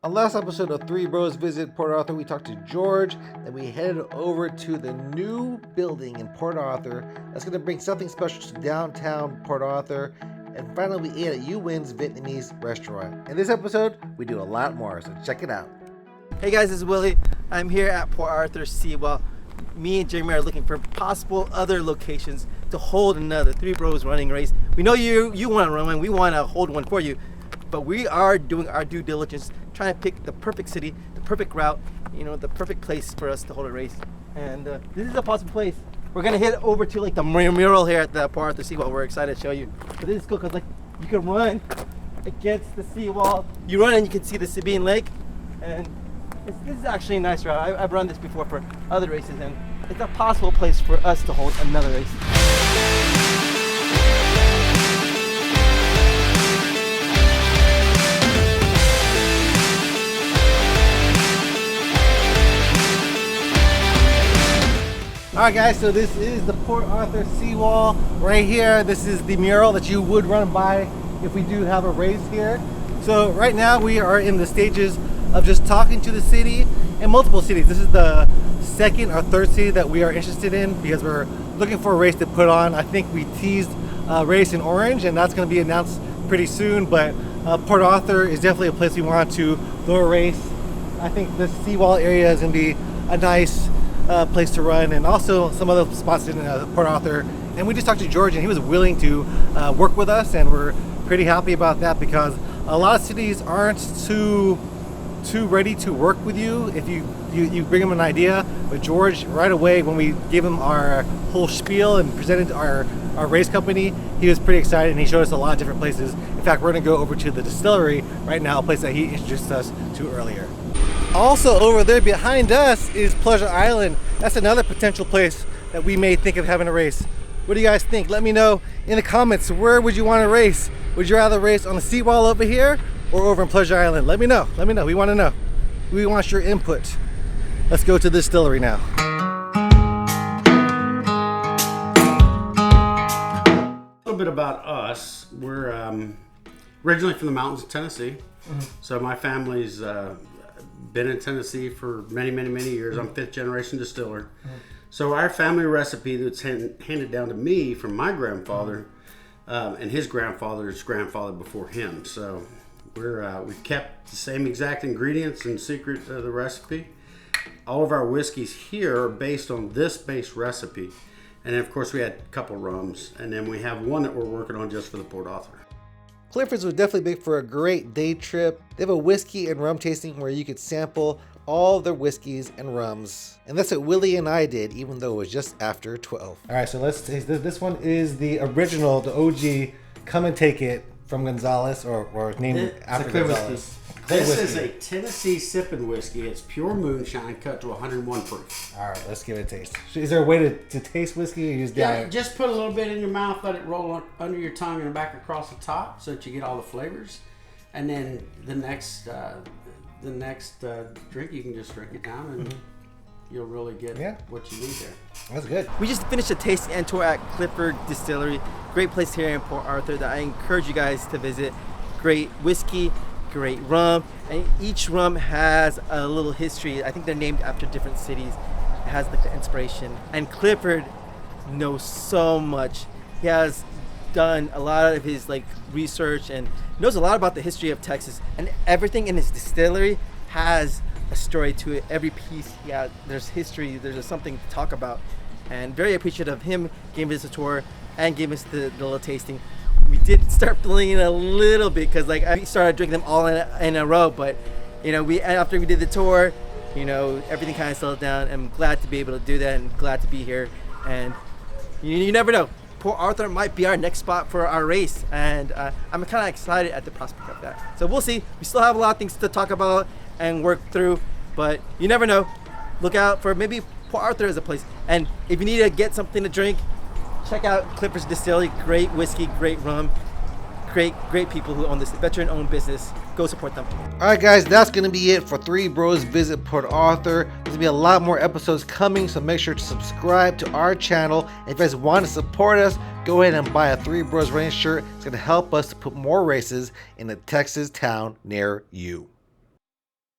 On last episode of Three Bros Visit Port Arthur, we talked to George, and we headed over to the new building in Port Arthur that's going to bring something special to downtown Port Arthur. And finally, we ate at You Win's Vietnamese restaurant. In this episode, we do a lot more, so check it out. Hey guys, this is Willie. I'm here at Port Arthur Seawall. Me and Jeremy are looking for possible other locations to hold another Three Bros running race. We know you want to run one, we want to hold one for you, but we are doing our due diligence, trying to pick the perfect city, the perfect route, the perfect place for us to hold a race. And this is a possible place. We're gonna head over to like the mural here at the Port Arthur Seawall. We're excited to show you. But this is cool because you can run against the seawall. You run and you can see the Sabine Lake, and this is actually a nice route. I've run this before for other races, and it's a possible place for us to hold another race. Alright guys, so this is the Port Arthur Seawall right here. This is the mural that you would run by if we do have a race here. So right now we are in the stages of just talking to the city and multiple cities. This is the second or third city that we are interested in because we're looking for a race to put on. I think we teased a race in Orange, and that's going to be announced pretty soon, but Port Arthur is definitely a place we want to do a race. I think the Seawall area is going to be a nice place to run, and also some other spots in Port Arthur. And we just talked to George, and he was willing to work with us, and we're pretty happy about that because a lot of cities aren't too ready to work with you if you bring them an idea. But George, right away when we gave him our whole spiel and presented our race company, he was pretty excited, and he showed us a lot of different places. In fact, we're going to go over to the Distillery right now, a place that he introduced us to earlier. Also over there behind us is Pleasure Island. That's another potential place that we may think of having a race. What do you guys think? Let me know in the comments. Where would you want to race? Would you rather race on the Seawall over here or over in Pleasure Island? Let me know. We want to know. We want your input. Let's go to the Distillery now. A little bit about us. We're originally from the mountains of Tennessee. So my family's been in Tennessee for many years. I'm fifth generation distiller. So our family recipe that's handed down to me from my grandfather and his grandfather's grandfather before him. So we've kept the same exact ingredients and secret of the recipe. All of our whiskeys here are based on this base recipe. And then of course we had a couple rums, and then we have one that we're working on just for the Port Arthur. Clifford's was definitely big for a great day trip. They have a whiskey and rum tasting where you could sample all their whiskeys and rums. And that's what Willie and I did, even though it was just after 12. All right, so let's taste this. This one is the original, the OG, Come and Take It from Gonzales, or named after Gonzales. This is a Tennessee sipping whiskey. It's pure moonshine cut to 101 proof. All right, let's give it a taste. Is there a way to taste whiskey? Or Just put a little bit in your mouth, let it roll under your tongue and back across the top so that you get all the flavors. And then the next drink, you can just drink it down and you'll really get what you need there. That's good. We just finished a tasting and tour at Clifford Distillery. Great place here in Port Arthur that I encourage you guys to visit. Great whiskey, great rum, and each rum has a little history. I think they're named after different cities. It has like the inspiration. And Clifford knows so much. He has done a lot of his research and knows a lot about the history of Texas, and everything in his distillery has a story to it. Every piece, there's history, there's something to talk about, and very appreciative of him giving us a tour and gave us the little tasting. We did start feeling it a little bit because I started drinking them all in a row, but after we did the tour, everything kind of settled down. I'm glad to be able to do that and glad to be here, and you never know. Port Arthur might be our next spot for our race, and I'm kind of excited at the prospect of that. So we'll see. We still have a lot of things to talk about and work through, but you never know. Look out for maybe Port Arthur as a place. And if you need to get something to drink, check out Clifford's Distillery. Great whiskey, great rum, great people who own this veteran-owned business. Go support them. All right, guys, that's going to be it for Three Bros Visit Port Arthur. There's going to be a lot more episodes coming, so make sure to subscribe to our channel. If you guys want to support us, go ahead and buy a Three Bros Running shirt. It's going to help us to put more races in a Texas town near you.